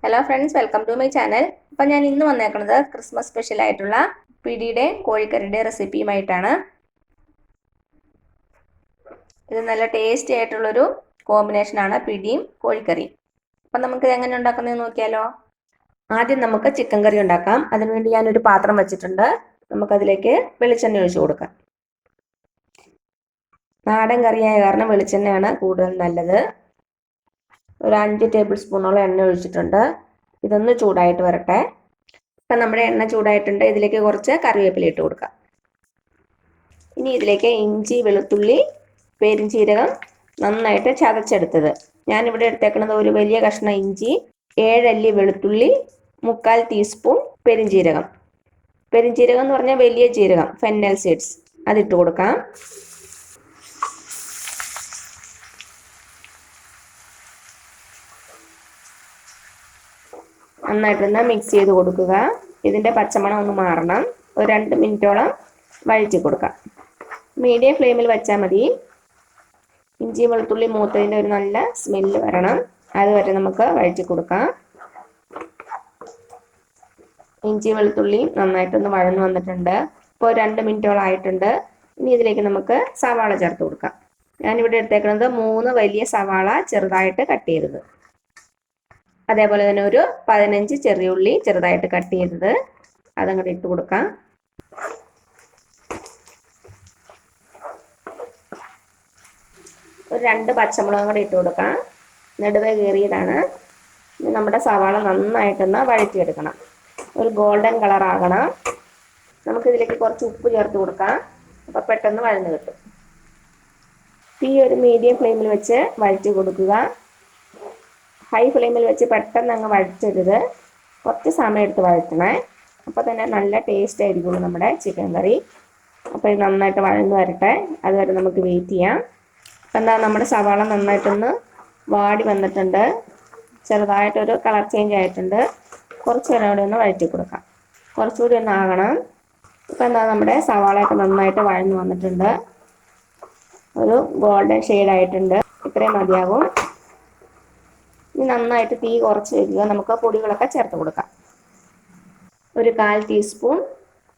Hello friends, welcome to my channel. അപ്പം ഞാൻ ഇന്ന് വന്നേക്കുന്നത് ക്രിസ്മസ് സ്പെഷ്യൽ ആയിട്ടുള്ള പിടിയുടെ കോഴിക്കറിയുടെ റെസിപ്പിയുമായിട്ടാണ്. ഇത് നല്ല ടേസ്റ്റി ആയിട്ടുള്ളൊരു കോമ്പിനേഷനാണ് പിടിയും കോഴിക്കറിയും. അപ്പം നമുക്ക് എങ്ങനെ ഉണ്ടാക്കുന്നത് നോക്കിയാലോ. ആദ്യം നമുക്ക് ചിക്കൻ കറി ഉണ്ടാക്കാം. അതിനുവേണ്ടി ഞാനൊരു പാത്രം വെച്ചിട്ടുണ്ട്. നമുക്കതിലേക്ക് വെളിച്ചെണ്ണ ഒഴിച്ചു കൊടുക്കാം. നാടൻ കറിയായ കാരണം വെളിച്ചെണ്ണയാണ് കൂടുതൽ നല്ലത്. ഒരു 5 ടേബിൾ സ്പൂണോളം എണ്ണ ഒഴിച്ചിട്ടുണ്ട്. ഇതൊന്ന് ചൂടായിട്ട് വരട്ടെ. ഇപ്പം നമ്മുടെ എണ്ണ ചൂടായിട്ടുണ്ട്. ഇതിലേക്ക് കുറച്ച് കറിവേപ്പില ഇട്ട് കൊടുക്കാം. ഇനി ഇതിലേക്ക് ഇഞ്ചി, വെളുത്തുള്ളി, പെരിഞ്ചീരകം നന്നായിട്ട് ചതച്ചെടുത്തത്. ഞാനിവിടെ എടുത്തേക്കുന്നത് ഒരു വലിയ കഷ്ണം ഇഞ്ചി, 7 അല്ലി വെളുത്തുള്ളി, 3/4 ടീസ്പൂൺ പെരിഞ്ചീരകം. പെരിഞ്ചീരകം എന്ന് പറഞ്ഞാൽ വലിയ ജീരകം, ഫെന്നൽ സീഡ്സ്, അതിട്ട് കൊടുക്കാം. നന്നായിട്ടൊന്ന് മിക്സ് ചെയ്ത് കൊടുക്കുക. ഇതിൻ്റെ പച്ചമണം ഒന്ന് മാറണം. ഒരു 2 മിനിറ്റോളം വഴറ്റി കൊടുക്കാം. മീഡിയം ഫ്ലെയിമിൽ വെച്ചാൽ മതി. ഇഞ്ചി വെളുത്തുള്ളി മൂത്തതിൻ്റെ ഒരു നല്ല സ്മെല്ല് വരണം. അതുവരെ നമുക്ക് വഴറ്റി കൊടുക്കാം. ഇഞ്ചി വെളുത്തുള്ളി നന്നായിട്ടൊന്ന് വഴന്നു വന്നിട്ടുണ്ട്. ഇപ്പോൾ 2 മിനിറ്റോളം ആയിട്ടുണ്ട്. ഇനി ഇതിലേക്ക് നമുക്ക് സവാള ചേർത്ത് കൊടുക്കാം. ഞാനിവിടെ എടുത്തേക്കുന്നത് 3 വലിയ സവാള ചെറുതായിട്ട് കട്ട് ചെയ്തത്. അതേപോലെ തന്നെ ഒരു 15 ചെറിയ ഉള്ളി ചെറുതായിട്ട് കട്ട് ചെയ്തത്, അതങ്ങോട്ട് ഇട്ട് കൊടുക്കാം. ഒരു 2 പച്ചമുളകും കൂടെ ഇട്ട് കൊടുക്കാം. നെടുവേ കീറിയതാണ്. നമ്മുടെ സവാള നന്നായിട്ടൊന്ന് വഴറ്റിയെടുക്കണം. ഒരു ഗോൾഡൻ കളർ ആകണം. നമുക്കിതിലേക്ക് കുറച്ച് ഉപ്പ് ചേർത്ത് കൊടുക്കാം. അപ്പം പെട്ടെന്ന് വഴന്ന് കിട്ടും. തീ ഒരു മീഡിയം ഫ്ലെയിമിൽ വെച്ച് വഴറ്റി കൊടുക്കുക. ഹൈ ഫ്ലെയിമിൽ വെച്ച് പെട്ടെന്ന് അങ്ങ് വഴറ്റരുത്. കുറച്ച് സമയം എടുത്ത് വഴറ്റണേ. അപ്പോൾ തന്നെ നല്ല ടേസ്റ്റ് ആയിരിക്കുള്ളൂ നമ്മുടെ ചിക്കൻ കറി. അപ്പോൾ ഇത് നന്നായിട്ട് വഴന്ന് വരട്ടെ. അതുവരെ നമുക്ക് വെയിറ്റ് ചെയ്യാം. അപ്പം എന്താ, നമ്മുടെ സവാള നന്നായിട്ടൊന്ന് വാടി വന്നിട്ടുണ്ട്. ചെറുതായിട്ടൊരു കളർ ചേഞ്ച് ആയിട്ടുണ്ട്. കുറച്ച് നേരം കൂടി ഒന്ന് വഴറ്റി കൊടുക്കാം. കുറച്ചുകൂടി ഒന്ന് ആകണം. ഇപ്പം എന്താ, നമ്മുടെ സവാളയൊക്കെ നന്നായിട്ട് വഴന്ന് വന്നിട്ടുണ്ട്. ഒരു ഗോൾഡൻ ഷെയ്ഡ് ആയിട്ടുണ്ട്. ഇത്രയും മതിയാകും. ഇനി നന്നായിട്ട് തീ കുറച്ച് വയ്ക്കുക. നമുക്ക് പൊടികളൊക്കെ ചേർത്ത് കൊടുക്കാം. ഒരു 1/4 ടീസ്പൂൺ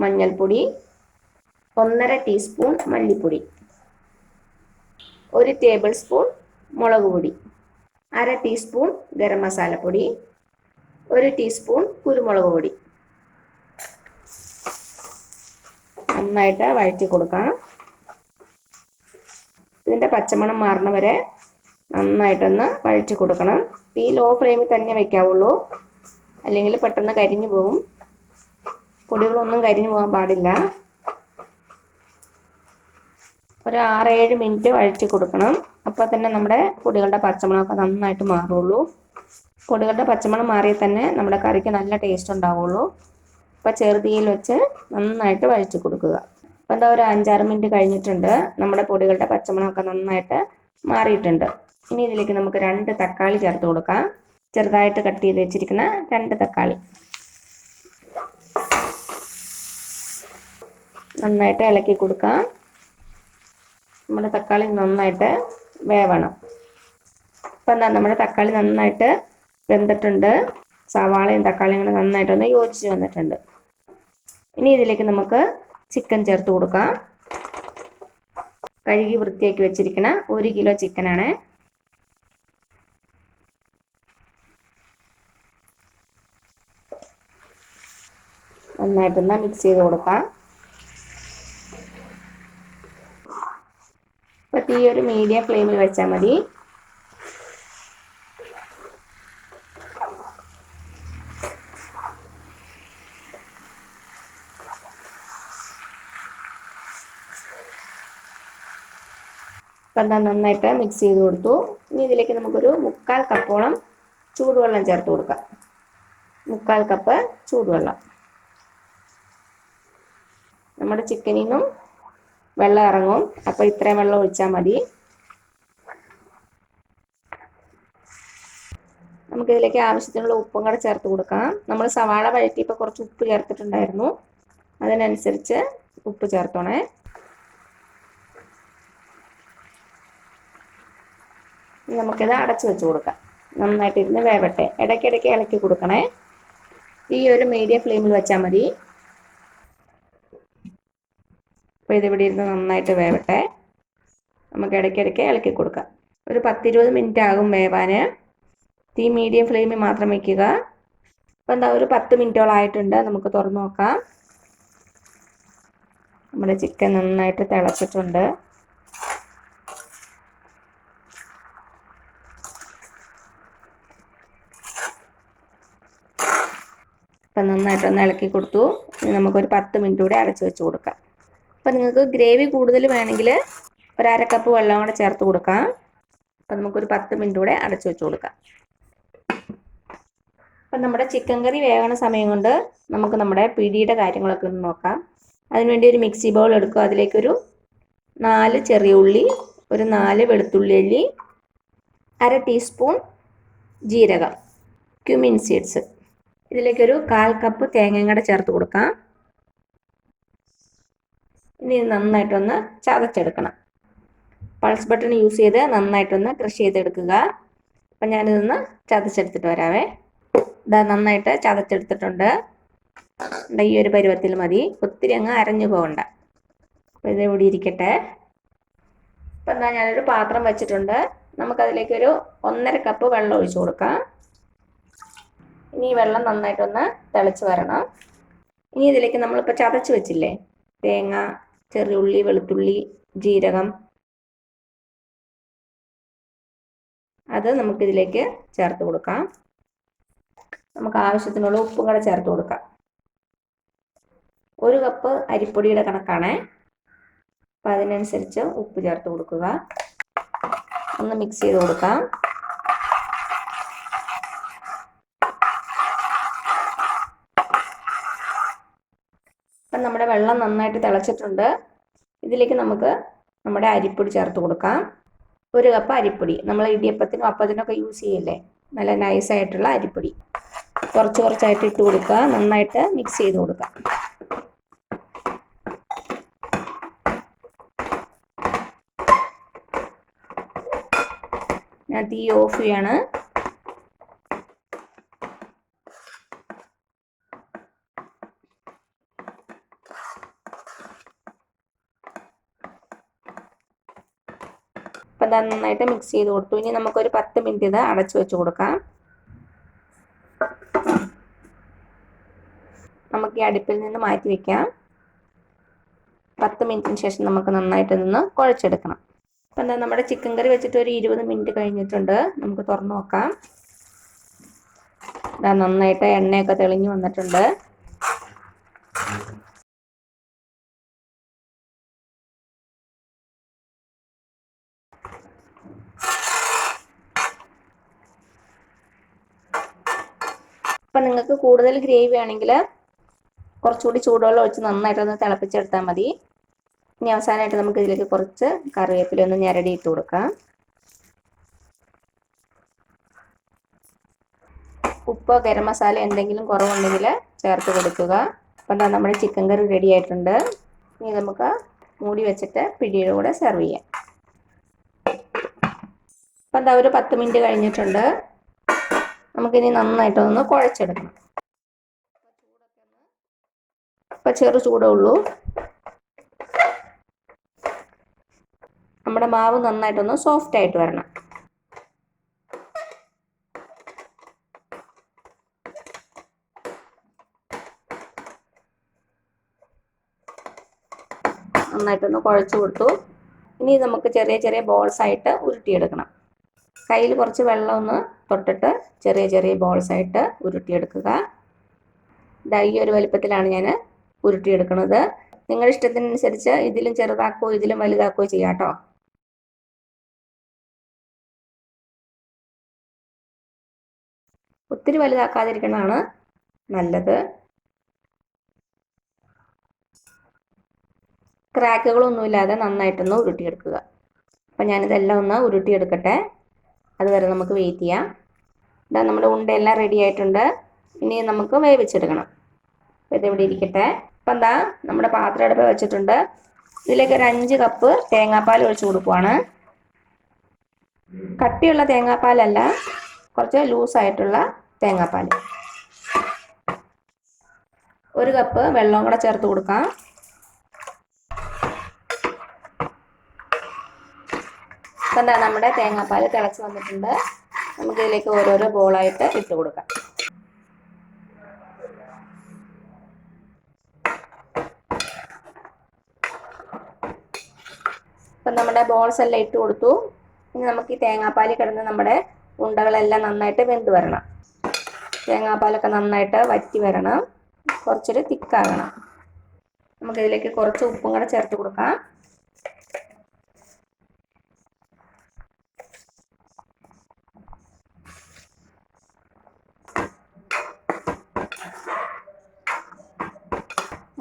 മഞ്ഞൾപ്പൊടി, 1/2 ടീസ്പൂൺ മല്ലിപ്പൊടി, 1 ടേബിൾ സ്പൂൺ മുളക് പൊടി, 1/2 ടീസ്പൂൺ ഗരം മസാലപ്പൊടി, 1 ടീസ്പൂൺ കുരുമുളക് പൊടി. നന്നായിട്ട് വഴറ്റി കൊടുക്കാം. ഇതിൻ്റെ പച്ചമണം മാറണ വരെ നന്നായിട്ടൊന്ന് വഴറ്റി കൊടുക്കണം. തീ ലോ ഫ്ലെയിമിൽ തന്നെ വെക്കാവുള്ളൂ, അല്ലെങ്കിൽ പെട്ടെന്ന് കരിഞ്ഞു പോകും. പൊടികളൊന്നും കരിഞ്ഞു പോകാൻ പാടില്ല. ഒരു 6-7 മിനിറ്റ് വഴറ്റി കൊടുക്കണം. അപ്പോൾ തന്നെ നമ്മുടെ പൊടികളുടെ പച്ചമണമൊക്കെ നന്നായിട്ട് മാറുള്ളൂ. പൊടികളുടെ പച്ചമണം മാറിയാൽ തന്നെ നമ്മുടെ കറിക്ക് നല്ല ടേസ്റ്റ് ഉണ്ടാവുള്ളൂ. അപ്പോൾ ചെറുതീയിൽ വെച്ച് നന്നായിട്ട് വഴറ്റി കൊടുക്കുക. അപ്പോൾ എന്താ, ഒരു 5-6 മിനിറ്റ് കഴിഞ്ഞിട്ടുണ്ട്. നമ്മുടെ പൊടികളുടെ പച്ചമണമൊക്കെ നന്നായിട്ട് മാറിയിട്ടുണ്ട്. ഇനി ഇതിലേക്ക് നമുക്ക് 2 തക്കാളി ചേർത്ത് കൊടുക്കാം. ചെറുതായിട്ട് കട്ട് ചെയ്ത് വെച്ചിരിക്കുന്ന 2 തക്കാളി. നന്നായിട്ട് ഇളക്കി കൊടുക്കാം. നമ്മുടെ തക്കാളി നന്നായിട്ട് വേവണം. ഇപ്പം എന്താ, നമ്മുടെ തക്കാളി നന്നായിട്ട് വെന്തിട്ടുണ്ട്. സവാളയും തക്കാളിയും കൂടെ നന്നായിട്ടൊന്ന് യോജിച്ച് വന്നിട്ടുണ്ട്. ഇനി ഇതിലേക്ക് നമുക്ക് ചിക്കൻ ചേർത്ത് കൊടുക്കാം. കഴുകി വൃത്തിയാക്കി വെച്ചിരിക്കുന്ന 1 കിലോ ചിക്കനാണ്. നന്നായിട്ടൊന്ന് മിക്സ് ചെയ്ത് കൊടുക്കാം. അപ്പോൾ തീ ഒരു മീഡിയം ഫ്ലെയിമിൽ വെച്ചാൽ മതി. അപ്പം എന്താ, നന്നായിട്ട് മിക്സ് ചെയ്ത് കൊടുത്തു. ഇനി ഇതിലേക്ക് നമുക്കൊരു 3/4 കപ്പോളം ചൂടുവെള്ളം ചേർത്ത് കൊടുക്കാം. 3/4 കപ്പ് ചൂടുവെള്ളം. നമ്മുടെ ചിക്കനിൽ നിന്നും വെള്ളം ഇറങ്ങും. അപ്പോൾ ഇത്രയും വെള്ളം ഒഴിച്ചാൽ മതി. നമുക്കിതിലേക്ക് ആവശ്യത്തിനുള്ള ഉപ്പും കൂടെ ചേർത്ത് കൊടുക്കാം. നമ്മൾ സവാള വഴറ്റിയപ്പോൾ കുറച്ച് ഉപ്പ് ചേർത്തിട്ടുണ്ടായിരുന്നു. അതിനനുസരിച്ച് ഉപ്പ് ചേർത്തോണേ. നമുക്കിത് അടച്ചു വെച്ച് കൊടുക്കാം. നന്നായിട്ടിരുന്ന് വേവട്ടെ. ഇടയ്ക്കിടയ്ക്ക് ഇളക്കി കൊടുക്കണേ. ഈ ഒരു മീഡിയം ഫ്ലെയിമിൽ വെച്ചാൽ മതി. അപ്പോൾ ഇതിവിടെ ഇരുന്ന് നന്നായിട്ട് വേവട്ടെ. നമുക്ക് ഇടയ്ക്കിടയ്ക്ക് ഇളക്കി കൊടുക്കാം. ഒരു 10-20 മിനിറ്റ് ആകും വേവാൻ. തീ മീഡിയം ഫ്ലെയിമിൽ മാത്രം വയ്ക്കുക. അപ്പോൾ എന്താ ഒരു 10 മിനിറ്റോളം ആയിട്ടുണ്ട്. നമുക്ക് തുറന്ന് നോക്കാം. നമ്മുടെ ചിക്കൻ നന്നായിട്ട് തിളച്ചിട്ടുണ്ട്. അപ്പം നന്നായിട്ടൊന്ന് ഇളക്കി കൊടുത്തു. ഇനി നമുക്കൊരു 10 മിനിറ്റ് കൂടി അടച്ചു വെച്ച് കൊടുക്കാം. അപ്പം നിങ്ങൾക്ക് ഗ്രേവി കൂടുതൽ വേണമെങ്കിൽ ഒരു 1/2 കപ്പ് വെള്ളം കൂടെ ചേർത്ത് കൊടുക്കാം. അപ്പം നമുക്കൊരു 10 മിനിറ്റ് കൂടെ അടച്ചു വെച്ച് കൊടുക്കാം. അപ്പം നമ്മുടെ ചിക്കൻ കറി വേകണ സമയം കൊണ്ട് നമുക്ക് നമ്മുടെ പിടിയുടെ കാര്യങ്ങളൊക്കെ ഒന്ന് നോക്കാം. അതിനുവേണ്ടി ഒരു മിക്സി ബൗൾ എടുക്കുക. അതിലേക്കൊരു 4 ചെറിയ ഉള്ളി, ഒരു 4 വെളുത്തുള്ളി അല്ലി, 1/2 ടീസ്പൂൺ ജീരകം, ക്യുമിൻ സീഡ്സ്. ഇതിലേക്കൊരു 1/4 കപ്പ് തേങ്ങയും കൂടെ ചേർത്ത് കൊടുക്കാം. ഇനി ഇത് നന്നായിട്ടൊന്ന് ചതച്ചെടുക്കണം. പൾസ് ബട്ടൺ യൂസ് ചെയ്ത് നന്നായിട്ടൊന്ന് ക്രഷ് ചെയ്തെടുക്കുക. അപ്പം ഞാനിതൊന്ന് ചതച്ചെടുത്തിട്ട് വരാവേ. ഇതാ നന്നായിട്ട് ചതച്ചെടുത്തിട്ടുണ്ട്. ഈ ഒരു പരുവത്തിൽ മതി. ഒത്തിരി അങ്ങ് അരഞ്ഞു പോകണ്ട. അപ്പോൾ ഇത് ഇവിടെ ഇരിക്കട്ടെ. അപ്പം എന്താ ഞാനൊരു പാത്രം വെച്ചിട്ടുണ്ട്. നമുക്കതിലേക്കൊരു 1/2 കപ്പ് വെള്ളം ഒഴിച്ചു കൊടുക്കാം. ഇനി ഈ വെള്ളം നന്നായിട്ടൊന്ന് തിളച്ച് വരണം. ഇനി ഇതിലേക്ക് നമ്മളിപ്പോൾ ചതച്ച് വെച്ചില്ലേ, തേങ്ങ, ചെറിയുള്ളി, വെളുത്തുള്ളി, ജീരകം, അത് നമുക്കിതിലേക്ക് ചേർത്ത് കൊടുക്കാം. നമുക്ക് ആവശ്യത്തിനുള്ള ഉപ്പും കൂടെ ചേർത്ത് കൊടുക്കാം. 1 കപ്പ് അരിപ്പൊടിയുടെ കണക്കാണേ. അപ്പം അതിനനുസരിച്ച് ഉപ്പ് ചേർത്ത് കൊടുക്കുക. ഒന്ന് മിക്സ് ചെയ്ത് കൊടുക്കാം. അപ്പം നമ്മുടെ വെള്ളം നന്നായിട്ട് തിളച്ചിട്ടുണ്ട്. ഇതിലേക്ക് നമുക്ക് നമ്മുടെ അരിപ്പൊടി ചേർത്ത് കൊടുക്കാം. 1 കപ്പ് അരിപ്പൊടി. നമ്മൾ ഇടിയപ്പത്തിനും അപ്പത്തിനൊക്കെ യൂസ് ചെയ്യില്ലേ, നല്ല നൈസായിട്ടുള്ള അരിപ്പൊടി. കുറച്ച് കുറച്ചായിട്ട് ഇട്ട് കൊടുക്കുക. നന്നായിട്ട് മിക്സ് ചെയ്ത് കൊടുക്കുക. ഞാൻ തീ ഓഫ് ചെയ്യാണ്. അപ്പം അത് നന്നായിട്ട് മിക്സ് ചെയ്ത് കൊടുത്തു. ഇനി നമുക്കൊരു 10 മിനിറ്റ് ഇത് അടച്ചു വെച്ച് കൊടുക്കാം. നമുക്ക് ഈ അടുപ്പിൽ നിന്ന് മാറ്റി വയ്ക്കാം. 10 മിനിറ്റിന് ശേഷം നമുക്ക് നന്നായിട്ട് നിന്ന് കുഴച്ചെടുക്കണം. അപ്പം എന്താ നമ്മുടെ ചിക്കൻ കറി വെച്ചിട്ട് ഒരു 20 മിനിറ്റ് കഴിഞ്ഞിട്ടുണ്ട്. നമുക്ക് തുറന്ന് നോക്കാം. ഇതാ നന്നായിട്ട് എണ്ണയൊക്കെ തെളിഞ്ഞു വന്നിട്ടുണ്ട്. അപ്പം നിങ്ങൾക്ക് കൂടുതൽ ഗ്രേവി ആണെങ്കിൽ കുറച്ചുകൂടി ചൂടുവെള്ളം ഒഴിച്ച് നന്നായിട്ടൊന്ന് തിളപ്പിച്ചെടുത്താൽ മതി. ഇനി അവസാനമായിട്ട് നമുക്ക് ഇതിലേക്ക് കുറച്ച് കറിവേപ്പില ഒന്ന് ഞെരടി ഇട്ട് കൊടുക്കാം. ഉപ്പ്, ഗരം മസാല എന്തെങ്കിലും കുറവുണ്ടെങ്കിൽ ചേർത്ത് കൊടുക്കുക. അപ്പം എന്താ നമ്മുടെ ചിക്കൻ കറി റെഡി ആയിട്ടുണ്ട്. ഇനി നമുക്ക് മൂടി വെച്ചിട്ട് പിടിയുടെ കൂടെ സെർവ് ചെയ്യാം. അപ്പം എന്താ ഒരു 10 മിനിറ്റ് കഴിഞ്ഞിട്ടുണ്ട്. നമുക്കിനി നന്നായിട്ടൊന്ന് കുഴച്ചെടുക്കണം. അപ്പം ചെറു ചൂടേ ഉള്ളൂ. നമ്മുടെ മാവ് നന്നായിട്ടൊന്ന് സോഫ്റ്റ് ആയിട്ട് വരണം. നന്നായിട്ടൊന്ന് കുഴച്ച് കൊടുത്തു. ഇനി നമുക്ക് ചെറിയ ചെറിയ ബോൾസ് ആയിട്ട് ഉരുട്ടിയെടുക്കണം. കയ്യിൽ കുറച്ച് വെള്ളം ഒന്ന് തൊട്ടിട്ട് ചെറിയ ചെറിയ ബോൾസ് ആയിട്ട് ഉരുട്ടിയെടുക്കുക. ഇതാ ഈ ഒരു വലിപ്പത്തിലാണ് ഞാൻ ഉരുട്ടിയെടുക്കുന്നത്. നിങ്ങളുടെ ഇഷ്ടത്തിനനുസരിച്ച് ഇതിലും ചെറുതാക്കോ ഇതിലും വലുതാക്കോ ചെയ്യാം കേട്ടോ. ഒത്തിരി വലുതാക്കാതിരിക്കണതാണ് നല്ലത്. ക്രാക്കുകളൊന്നുമില്ലാതെ നന്നായിട്ടൊന്ന് ഉരുട്ടിയെടുക്കുക. അപ്പം ഞാനിതെല്ലാം ഒന്ന് ഉരുട്ടിയെടുക്കട്ടെ. അതുവരെ നമുക്ക് വെയിറ്റ് ചെയ്യാം. ഇതാ നമ്മുടെ ഉണ്ടയെല്ലാം റെഡി ആയിട്ടുണ്ട്. ഇനി നമുക്ക് വേവിച്ചെടുക്കണം. അപ്പോൾ ഇതിവിടെ ഇരിക്കട്ടെ. അപ്പം എന്താ നമ്മുടെ പാത്രം അടുപ്പ് വെച്ചിട്ടുണ്ട്. ഇതിലേക്ക് ഒരു 5 കപ്പ് തേങ്ങാപ്പാൽ ഒഴിച്ചു കൊടുക്കുവാണ്. കട്ടിയുള്ള തേങ്ങാപ്പാലല്ല, കുറച്ച് ലൂസായിട്ടുള്ള തേങ്ങാപ്പാൽ, 1 കപ്പ് വെള്ളവും കൂടെ ചേർത്ത് കൊടുക്കാം. അപ്പം എന്താ നമ്മുടെ തേങ്ങാപ്പാൽ തിളച്ച് വന്നിട്ടുണ്ട്. നമുക്കിതിലേക്ക് ഓരോരോ ബോളായിട്ട് ഇട്ട് കൊടുക്കാം. അപ്പം നമ്മുടെ ബോൾസ് എല്ലാം ഇട്ട് കൊടുത്തു. ഇനി നമുക്ക് ഈ തേങ്ങാപ്പാൽ കിടന്ന് നമ്മുടെ ഉണ്ടകളെല്ലാം നന്നായിട്ട് വെന്ത് വരണം. തേങ്ങാപ്പാലൊക്കെ നന്നായിട്ട് വറ്റി വരണം, കുറച്ചൊരു തിക്കാകണം. നമുക്കിതിലേക്ക് കുറച്ച് ഉപ്പും കൂടെ ചേർത്ത് കൊടുക്കാം.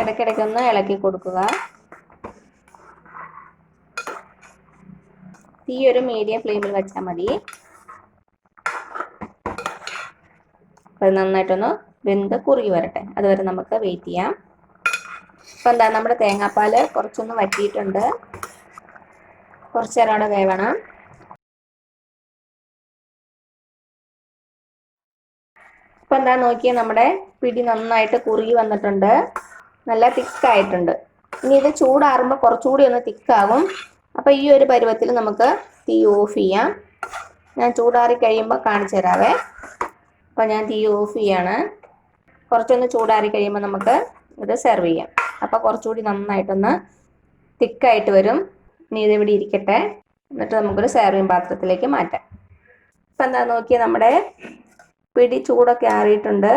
ഇടയ്ക്കിടയ്ക്കൊന്ന് ഇളക്കി കൊടുക്കുക. തീ ഒരു മീഡിയം ഫ്ലെയിമിൽ വെച്ചാൽ മതി. അത് നന്നായിട്ടൊന്ന് വെന്ത് കുറുകി വരട്ടെ, അതുവരെ നമുക്ക് വെയിറ്റ് ചെയ്യാം. അപ്പം എന്താ നമ്മുടെ തേങ്ങാപ്പാൽ കുറച്ചൊന്ന് വറ്റിയിട്ടുണ്ട്. കുറച്ച് നേരം അവിടെ വേവണം. അപ്പം എന്താ നോക്കിയാൽ നമ്മുടെ പിടി നന്നായിട്ട് കുറുകി വന്നിട്ടുണ്ട്, നല്ല തിക്കായിട്ടുണ്ട്. ഇനി ഇത് ചൂടാറുമ്പോൾ കുറച്ചുകൂടി ഒന്ന് തിക്കാകും. അപ്പോൾ ഈ ഒരു പരുവത്തിൽ നമുക്ക് തീ ഓഫ് ചെയ്യാം. ഞാൻ ചൂടാറി കഴിയുമ്പോൾ കാണിച്ചു തരാവേ. അപ്പോൾ ഞാൻ തീ ഓഫ് ചെയ്യാണ്. കുറച്ചൊന്ന് ചൂടാറി കഴിയുമ്പോൾ നമുക്ക് ഇത് സെർവ് ചെയ്യാം. അപ്പോൾ കുറച്ചുകൂടി നന്നായിട്ടൊന്ന് തിക്കായിട്ട് വരും. ഇനി ഇതിവിടെ ഇരിക്കട്ടെ, എന്നിട്ട് നമുക്കൊരു സെർവിങ് പാത്രത്തിലേക്ക് മാറ്റാം. ഇപ്പം എന്താ നോക്കിയാൽ നമ്മുടെ പിടി ചൂടൊക്കെ ആറിയിട്ടുണ്ട്.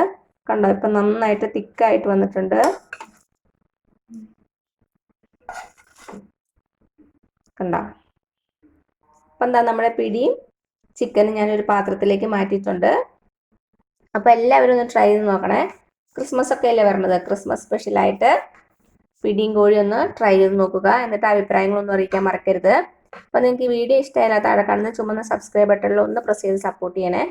കണ്ടോ, ഇപ്പം നന്നായിട്ട് തിക്കായിട്ട് വന്നിട്ടുണ്ട്. കണ്ടോ. അപ്പം എന്താ നമ്മുടെ പിടിയും ചിക്കനും ഞാനൊരു പാത്രത്തിലേക്ക് മാറ്റിയിട്ടുണ്ട്. അപ്പോൾ എല്ലാവരും ഒന്ന് ട്രൈ ചെയ്ത് നോക്കണേ. ക്രിസ്മസ് ഒക്കെ അല്ലേ വരണത്, ക്രിസ്മസ് സ്പെഷ്യലായിട്ട് പിടിയും കോഴി ഒന്ന് ട്രൈ ചെയ്ത് നോക്കുക. എന്നിട്ട് അഭിപ്രായങ്ങളൊന്നും അറിയിക്കാൻ മറക്കരുത്. അപ്പോൾ നിങ്ങൾക്ക് ഈ വീഡിയോ ഇഷ്ടമായാലും താഴെ കാണുന്ന ചുമന്ന സബ്സ്ക്രൈബ് ബട്ടണിൽ ഒന്ന് പ്രസ് ചെയ്ത് സപ്പോർട്ട് ചെയ്യണേ.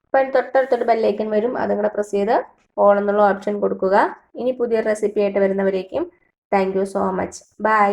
അപ്പം തൊട്ടടുത്തൊരു ബെല്ലൈക്കൻ വരും, അതും കൂടെ പ്രസ് ചെയ്ത് ഓൾ എന്നുള്ള ഓപ്ഷൻ കൊടുക്കുക. ഇനി പുതിയ റെസിപ്പി ആയിട്ട് വരുന്നവരേക്കും thank you so much. By.